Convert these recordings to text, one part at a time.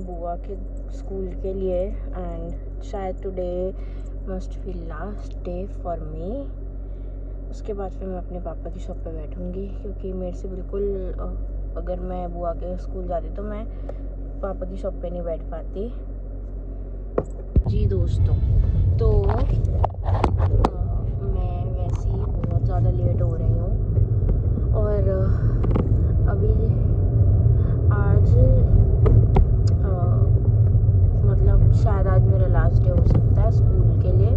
बुआ के स्कूल के लिए एंड शायद today must be last day for me. उसके बाद फिर मैं अपने पापा की शॉप पे बैठूंगी, क्योंकि मेरे से बिल्कुल अगर मैं बुआ के स्कूल जाती तो मैं पापा की शॉप पे नहीं बैठ पाती। जी दोस्तों, तो मैं वैसे ही बहुत ज़्यादा लेट हो रही हूँ और अभी आज मतलब शायद आज मेरा लास्ट डे हो सकता है स्कूल के लिए,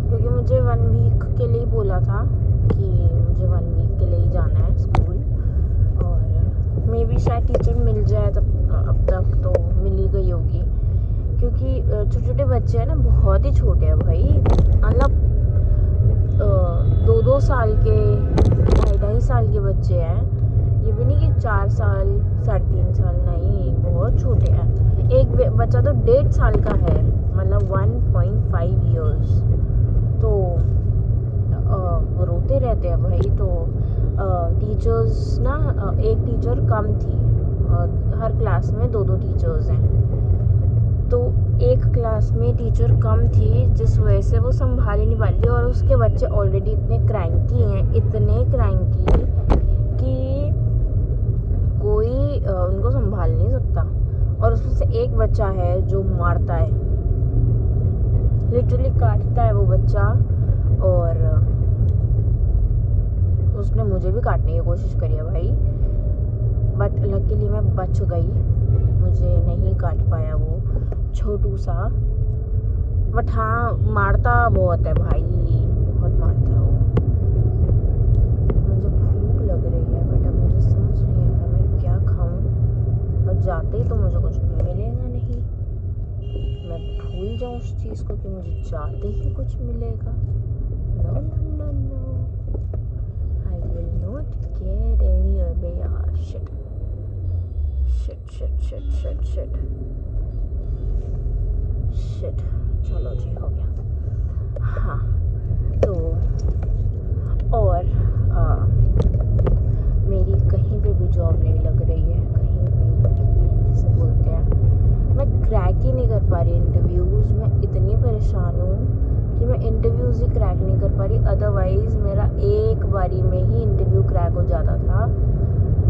क्योंकि मुझे 1 वीक के लिए बोला था कि मुझे 1 वीक के लिए ही जाना है स्कूल। और मे बी शायद टीचर मिल जाए अब तक तो मिल ही गई होगी, क्योंकि छोटे छोटे बच्चे हैं ना, बहुत ही छोटे हैं भाई, मतलब 2-2 साल के 2.5 साल के बच्चे हैं। ये भी नहीं कि 4 साल 3.5 साल, नहीं, बहुत छोटे हैं। एक बच्चा तो 1.5 साल का है, मतलब 1.5 ईयर्स। तो वो रोते रहते हैं भाई। तो टीचर्स ना, एक टीचर कम थी, हर क्लास में 2-2 टीचर्स हैं, तो एक क्लास में टीचर कम थी, जिस वजह से वो संभाल ही नहीं पा रही थी। और उसके बच्चे ऑलरेडी इतने क्रैंकी हैं, इतने क्रैंकी कि कोई उनको संभाल नहीं सकता। और उसमें से एक बच्चा है जो मारता है, लिटरली काटता है वो बच्चा। और उसने मुझे भी काटने की कोशिश करी है भाई, बट लकीली मैं बच गई, मुझे नहीं काट पाया वो छोटू सा। बट हाँ, मारता बहुत है भाई, बहुत मारता है वो। मुझे भूख लग रही है, बट अब मुझे समझ नहीं आ रहा मैं क्या खाऊं। और जाते ही तो मुझे कुछ मिलेगा नहीं, मैं भूल जाऊं उस चीज़ को कि मुझे जाते ही कुछ मिलेगा। No no no no, I will not get any away यार। Shit shit shit shit shit shit shit. चलो जी, हो गया। हाँ, तो और मेरी कहीं पे भी जॉब नहीं लग रही है, कहीं भी, जिसे बोलते हैं। मैं क्रैक ही नहीं कर पा रही इंटरव्यूज़ में, इतनी परेशान हूँ कि मैं इंटरव्यूज़ ही क्रैक नहीं कर पा रही। अदरवाइज़ मेरा एक बारी में ही इंटरव्यू क्रैक हो जाता था।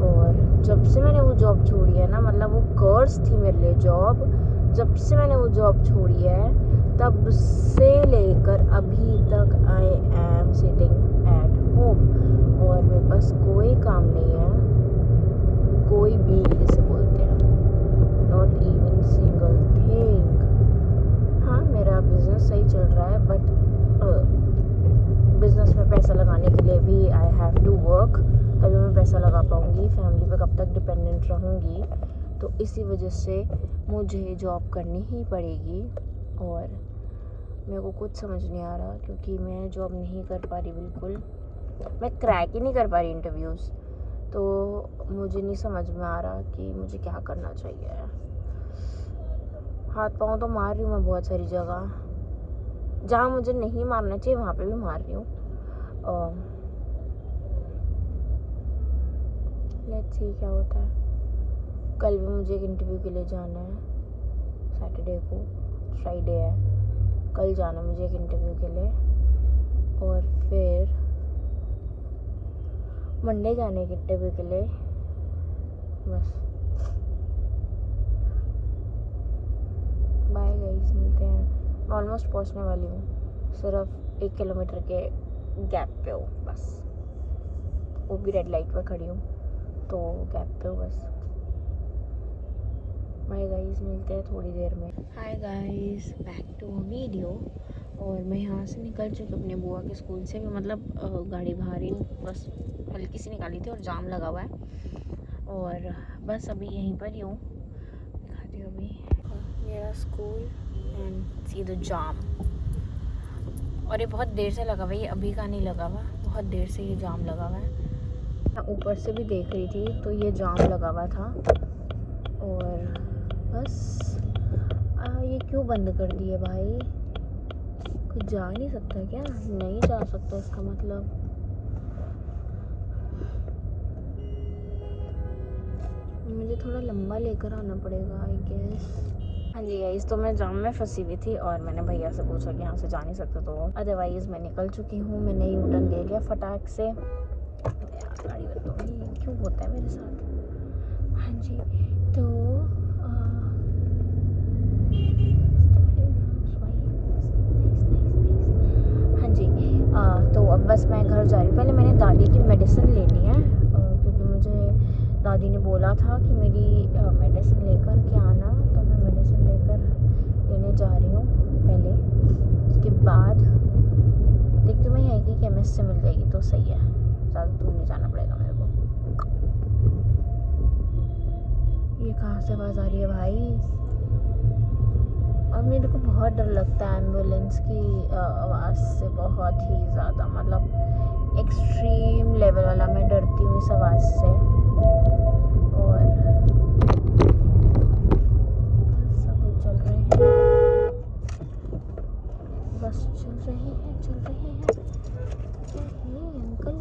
और जब से मैंने वो जॉब छोड़ी है ना, मतलब वो कर्स थी मेरे लिए जॉब। जब से मैंने वो जॉब छोड़ी है, तब से लेकर अभी तक I am sitting at home, और मेरे पास कोई काम नहीं है, कोई भी, जिसे बोलते हैं, नॉट इवन सिंगल थिंग। हाँ, मेरा बिजनेस सही चल रहा है, बट बिजनेस में पैसा लगाने के लिए भी आई हैव टू वर्क, तभी मैं पैसा लगा पाऊँगी। फैमिली पे कब तक डिपेंडेंट रहूँगी? तो इसी वजह से मुझे जॉब करनी ही पड़ेगी। और मेरे को कुछ समझ नहीं आ रहा, क्योंकि मैं जॉब नहीं कर पा रही बिल्कुल, मैं क्रैक ही नहीं कर पा रही इंटरव्यूज़। तो मुझे नहीं समझ में आ रहा कि मुझे क्या करना चाहिए। हाथ पाँव तो मार रही हूँ मैं बहुत सारी जगह, जहाँ मुझे नहीं मारना चाहिए वहाँ पे भी मार रही हूँ। लेट्स सी क्या होता है। कल भी मुझे एक इंटरव्यू के लिए जाना है, सैटरडे को, फ्राइडे है, कल जाना मुझे एक इंटरव्यू के लिए। और फिर मंडे जाने के इंटरव्यू के लिए। बस, बाय गाइस, मिलते हैं। मैं ऑलमोस्ट पहुंचने वाली हूँ, सिर्फ 1 किलोमीटर के गैप पे हूँ बस, वो भी रेड लाइट पे खड़ी हूँ, तो गैप पे हूँ बस। बाय गाइस, मिलते हैं थोड़ी देर में। Hi guys, back to video. और मैं यहाँ से निकल चुकी अपने बुआ के स्कूल से, मतलब गाड़ी बाहर ही बस हल्की सी निकाली थी और जाम लगा हुआ है, और बस अभी यहीं पर ही हूँ, दिखाती हूँ अभी मेरा स्कूल एंड सी द जाम। और ये बहुत देर से लगा हुआ है, ये अभी का नहीं लगा हुआ, बहुत देर से ये जाम लगा हुआ है। मैं ऊपर से भी देख रही थी तो ये जाम लगा हुआ था। और बस ये क्यों बंद कर दिए भाई? कुछ जा नहीं सकता क्या? नहीं जा सकता, इसका मतलब मुझे थोड़ा लंबा लेकर आना पड़ेगा आई गेस। हाँ जी गाइस, तो मैं जाम में फंसी हुई थी और मैंने भैया से पूछा कि यहाँ से जा नहीं सकते, तो अदरवाइज़ मैं निकल चुकी हूँ। मैंने यू टर्न ले लिया फटाक से। यार गाड़ी बंद हो गई, क्यों होता है मेरे साथ। हाँ जी, तो हाँ जी, तो अब बस मैं घर जा रही हूँ। पहले मैंने दादी की मेडिसिन लेनी है, क्योंकि मुझे दादी ने बोला था कि मेरी मेडिसिन लेकर के आना, तो मैं मेडिसिन लेकर लेने जा रही हूँ पहले। उसके बाद देखती हूँ मैं यहीं की केमिस्ट से मिल जाएगी तो सही है, ज़्यादा दूर नहीं जाना पड़ेगा मेरे को। ये कहाँ से आवाज़ आ रही है भाई। और मेरे को बहुत डर लगता है एम्बुलेंस की आवाज़ से, बहुत ही ज़्यादा, मतलब एक्सट्रीम लेवल वाला मैं डरती हूँ इस आवाज़ से। और बस सब चल रहे हैं, बस चल रही है क्या है अंकल।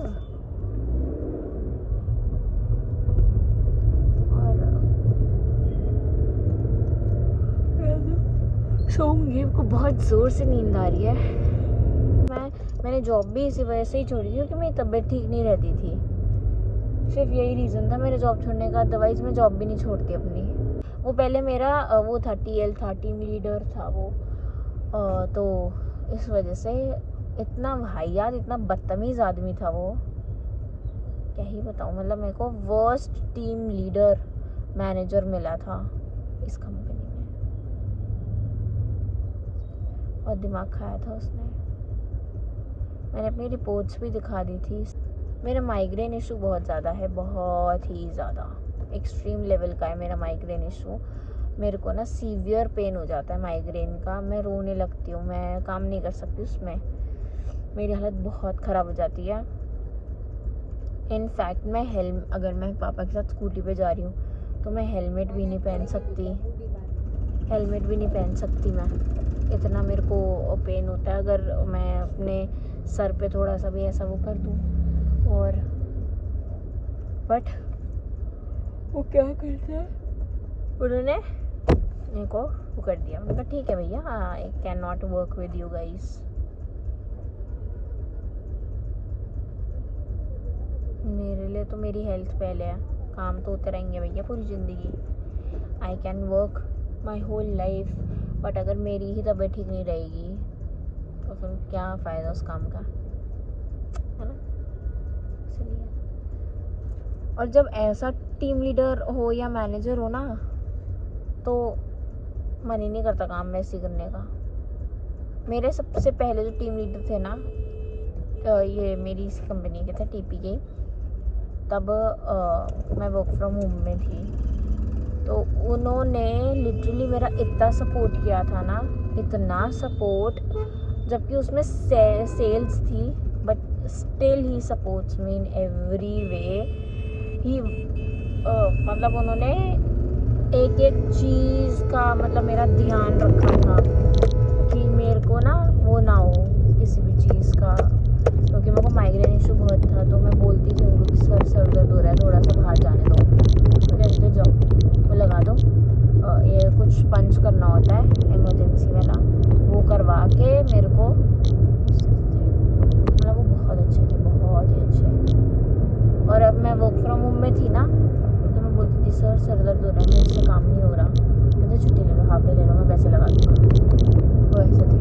सोऊंगी, को बहुत ज़ोर से नींद आ रही है। मैंने जॉब भी इसी वजह से ही छोड़ी थी क्योंकि मेरी तबीयत ठीक नहीं रहती थी। सिर्फ यही रीज़न था मेरे जॉब छोड़ने का, अदरवाइज़ मैं जॉब भी नहीं छोड़ती अपनी। वो पहले मेरा वो था TL था, टीम लीडर था वो, तो इस वजह से इतना वाहियात, इतना बदतमीज़ आदमी था वो, क्या ही बताऊँ। मतलब मेरे को वर्स्ट टीम लीडर मैनेजर मिला था इस कंपनी में, और दिमाग खाया था उसने। मैंने अपनी रिपोर्ट्स भी दिखा दी थी। मेरा माइग्रेन इशू बहुत ज़्यादा है, बहुत ही ज़्यादा एक्सट्रीम लेवल का है मेरा माइग्रेन इशू। मेरे को ना सीवियर पेन हो जाता है माइग्रेन का, मैं रोने लगती हूँ, मैं काम नहीं कर सकती उसमें, मेरी हालत बहुत ख़राब हो जाती है। इनफैक्ट मैं अगर मैं पापा के साथ स्कूटी पे जा रही हूँ तो मैं हेलमेट भी नहीं पहन सकती मैं, इतना मेरे को पेन होता है अगर मैं अपने सर पे थोड़ा सा भी ऐसा वो कर दूँ। और बट वो क्या करते हैं, उन्होंने मेरे को वो कर दिया। मैंने कहा ठीक है भैया, I can not work with you guys. मेरे लिए तो मेरी हेल्थ पहले है, काम तो होते रहेंगे भैया पूरी ज़िंदगी। I can work my whole life, but अगर मेरी ही तबीयत ठीक नहीं रहेगी तो फिर क्या फ़ायदा उस काम का, है ना। इसलिए, और जब ऐसा टीम लीडर हो या मैनेजर हो ना, तो मन ही नहीं करता काम वैसे करने का। मेरे सबसे पहले जो टीम लीडर थे ना, ये मेरी इस कंपनी के थे, TP के, तब मैं वर्क फ्रॉम होम में थी, तो उन्होंने लिटरली मेरा इतना सपोर्ट किया था ना, इतना सपोर्ट, जबकि उसमें सेल्स थी, but still he supports me in every way. ही मतलब उन्होंने एक एक चीज़ का मतलब मेरा ध्यान रखा था कि मेरे को ना वो ना हो किसी भी चीज़ का, क्योंकि मेरे को माइग्रेन इशू बहुत था। तो मैं बोलती थी उनको कि सर दर्द हो रहा है, थोड़ा सा बाहर जाने दो, तो कहते थे जाओ वो लगा दो, ये कुछ पंच करना होता है इमरजेंसी वाला, वो करवा के मेरे को, मतलब वो बहुत अच्छे थे, बहुत ही अच्छे। और अब मैं वर्क फ्रॉम होम में थी ना, तो मैं बोलती थी सर दर्द हो रहा है, मुझसे काम नहीं हो रहा, कहते छुट्टी ले लो, हाफ डे ले लो, मैं पैसे लगा दूँगा। वो ऐसे थे,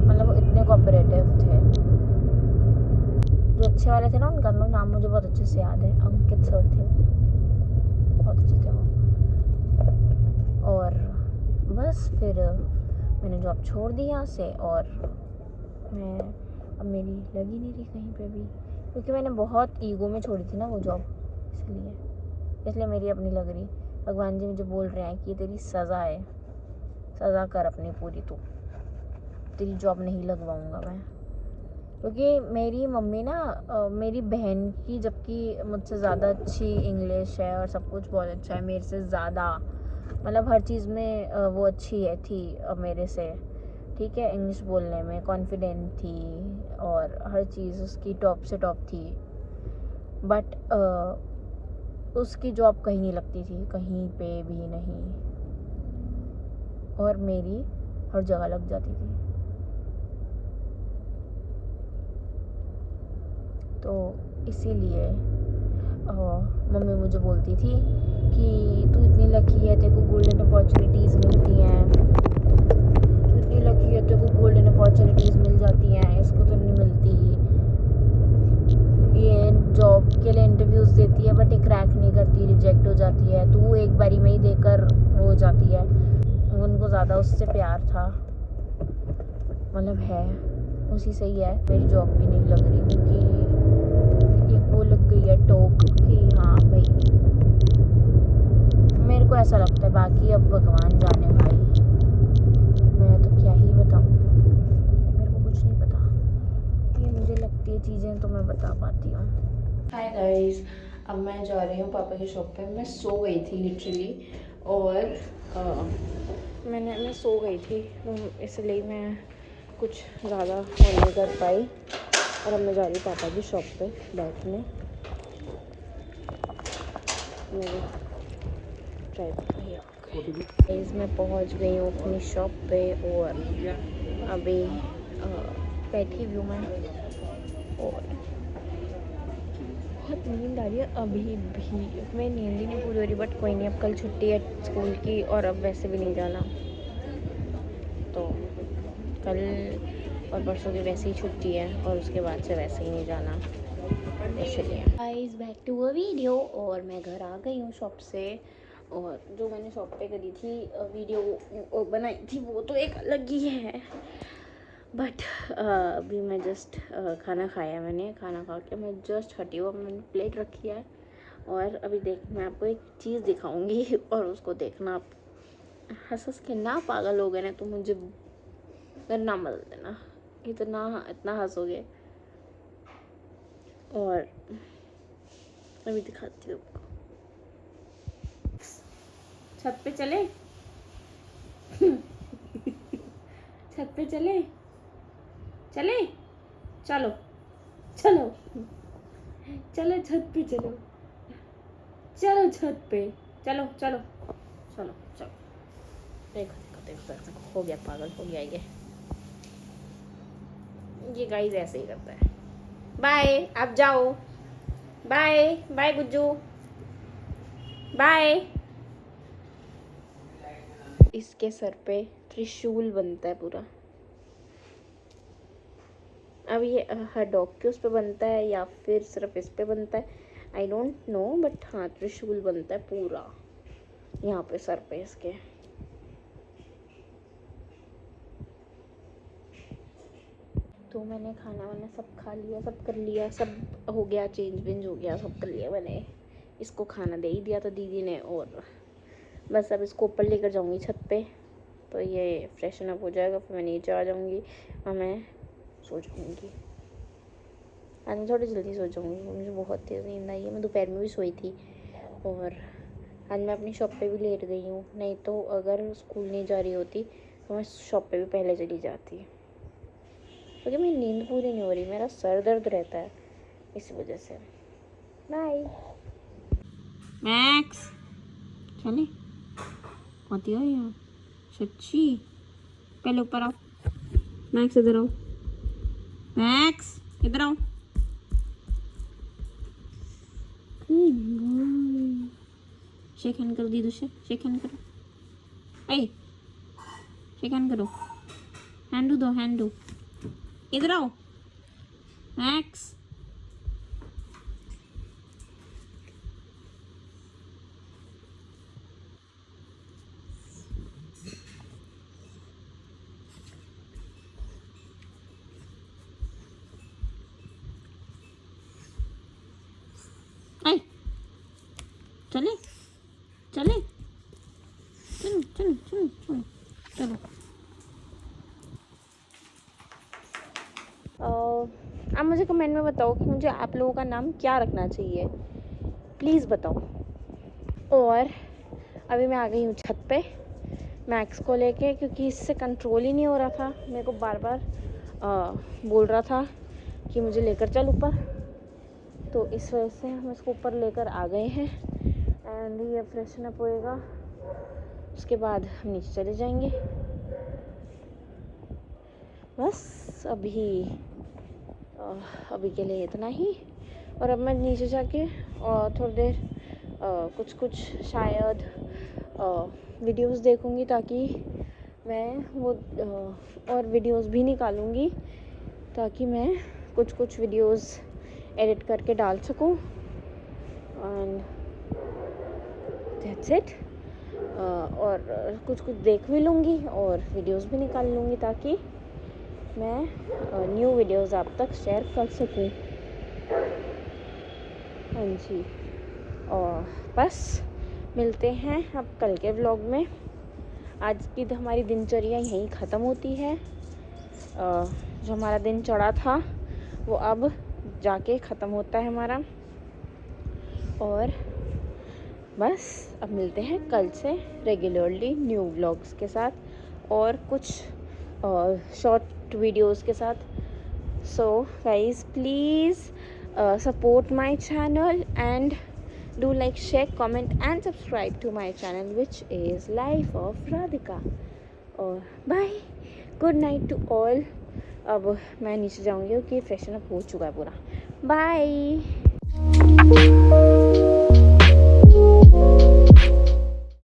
मतलब वो इतने कोऑपरेटिव थे। जो अच्छे वाले थे ना, उनका नाम मुझे बहुत अच्छे से याद है, अंकित सर थे, बहुत अच्छे थे वो। और बस फिर मैंने जॉब छोड़ दी यहाँ से, और मैं अब मेरी लगी नहीं रही कहीं पे भी, क्योंकि मैंने बहुत ईगो में छोड़ी थी ना वो जॉब, इसलिए मेरी अपनी लग रही। भगवान जी मुझे बोल रहे हैं कि ये तेरी सज़ा है, सज़ा कर अपनी पूरी, तू तेरी जॉब नहीं लगवाऊंगा मैं। क्योंकि मेरी मम्मी ना मेरी बहन की, जबकि मुझसे ज़्यादा अच्छी इंग्लिश है और सब कुछ बहुत अच्छा है मेरे से ज़्यादा, मतलब हर चीज़ में वो अच्छी है थी मेरे से, ठीक है, इंग्लिश बोलने में कॉन्फिडेंट थी और हर चीज़ उसकी टॉप से टॉप थी, बट उसकी जॉब कहीं नहीं लगती थी, कहीं पे भी नहीं। और मेरी हर जगह लग जाती थी। तो इसीलिए मम्मी मुझे बोलती थी कि तू इतनी लकी है, तेरे को गोल्डन अपॉर्चुनिटीज़ मिलती हैं, तू इतनी लकी है, तेरे को गोल्डन अपॉर्चुनिटीज़ मिल जाती हैं, इसको तो नहीं मिलती। ये जॉब के लिए इंटरव्यूज़ देती है बट ये क्रैक नहीं करती, रिजेक्ट हो जाती है। तू एक बारी में ही देकर वो हो जाती है। उनको ज़्यादा उससे प्यार था, मतलब है उसी से ही है। मेरी जॉब भी नहीं लग रही क्योंकि एक वो लग गई है टोक कि हाँ भाई, मेरे को ऐसा लगता है। बाकी अब भगवान जाने भाई, मैं तो क्या ही बताऊँ, मेरे को कुछ नहीं पता। ये मुझे लगती है चीज़ें तो मैं बता पाती हूँ। हाय गाइस, अब मैं जा रही हूँ पापा की शॉप पे। मैं सो गई थी लिटरली, और मैं सो गई थी तो इसलिए मैं कुछ ज़्यादा नहीं कर पाई। और अब मैं जा रही हूँ पापा की शॉप पे बैठने। मेरे ड्राइवर भैया, मैं पहुँच गई हूँ अपनी शॉप पे और अभी बैठी हुई हूँ मैं, और बहुत नींद आ रही है अभी भी। मैं नींद ही नहीं पूरी हो रही, बट कोई नहीं, अब कल छुट्टी है स्कूल की और अब वैसे भी नहीं जाना, तो कल और परसों की वैसे ही छुट्टी है और उसके बाद से वैसे ही नहीं जाना, इसलिए। Guys back to a video, और मैं घर आ गई हूँ शॉप से। और जो मैंने शॉप पे करी थी वीडियो बनाई थी वो तो एक अलग ही है, बट अभी मैं जस्ट खाना खाया। मैंने खाना खा के मैं जस्ट हटी हूँ, मैंने प्लेट रखी है। और अभी देख, मैं आपको एक चीज़ दिखाऊंगी और उसको देखना। आप हंस के ना पागल हो गए ना तो मुझे ना मल देना, इतना हंसोगे। और अभी दिखाती हूँ आपको। छत पे चले छत पे चले चले चलो चलो चलो छत पे चलो चलो छत पे चलो चलो चलो चलो। देखो देखो देखो देखो, हो गया पागल, हो गया ये गाइस ऐसे ही करता है। बाय, आप जाओ, बाय बाय गुज्जू, बाय। इसके सर पे त्रिशूल बनता है पूरा। अब ये हर डॉग के उस पे बनता है या फिर सिर्फ इस पे बनता है, आई डोंट नो, बट हाँ त्रिशूल बनता है पूरा यहाँ पे सर पे इसके। तो मैंने खाना वाना सब खा लिया, सब कर लिया, सब हो गया, चेंज वेंज हो गया, सब कर लिया मैंने। इसको खाना दे ही दिया था दीदी ने, और बस अब इसको ऊपर लेकर जाऊंगी छत पे, तो ये फ्रेशन अप हो जाएगा, फिर मैं नीचे आ जाऊंगी और मैं सो जाऊंगी। आज मैं थोड़ी जल्दी सो जाऊंगी, मुझे बहुत तेज़ नींद आई है। मैं दोपहर में भी सोई थी, और आज मैं अपनी शॉप पे भी लेट गई हूँ। नहीं तो अगर स्कूल नहीं जा रही होती तो मैं शॉप पे भी पहले चली जाती, क्योंकि मेरी नींद पूरी नहीं हो रही, मेरा सर दर्द रहता है इस वजह से। बाय मैक्स, चले आती हो यहाँ सच्ची, पहले ऊपर आओ। मैक्स इधर आओ, मैक्स इधर आओ। शेक हैंड करो दीदू से, शेक हैंड करो, ए शेक हैंड करो, हैंड दो, हैंड दो, इधर आओ मैक्स। चले चले चलो चलो चलो चलो चलो। आप मुझे कमेंट में बताओ कि मुझे आप लोगों का नाम क्या रखना चाहिए, प्लीज़ बताओ। और अभी मैं आ गई हूँ छत पे मैक्स को लेके, क्योंकि इससे कंट्रोल ही नहीं हो रहा था। मेरे को बार बार बोल रहा था कि मुझे लेकर चल ऊपर, तो इस वजह से हम इसको ऊपर लेकर आ गए हैं। एंड ये फ्रेशन अप होएगा उसके बाद हम नीचे चले जाएंगे। बस अभी के लिए इतना ही। और अब मैं नीचे जाके थोड़ी देर कुछ शायद वीडियोस देखूँगी, ताकि मैं वो और वीडियोस भी निकालूँगी, ताकि मैं कुछ वीडियोस एडिट करके डाल सकूँ। And that's it. और कुछ देख भी लूँगी और वीडियोस भी निकाल लूँगी, ताकि मैं न्यू वीडियोस आप तक शेयर कर सकूँ। हाँ जी, और बस मिलते हैं अब कल के व्लॉग में। आज की हमारी दिनचर्या यहीं ख़त्म होती है। जो हमारा दिन चढ़ा था वो अब जाके ख़त्म होता है हमारा। और बस अब मिलते हैं कल से रेगुलरली न्यू व्लॉग्स के साथ और कुछ शॉर्ट वीडियोस के साथ। So guys, please support my channel and do like, share, comment and subscribe to my channel, which is Life of Radhika. और bye, good night to all. अब मैं नीचे जाऊँगी क्योंकि फ्रेशन अप हो चुका है पूरा। बाय।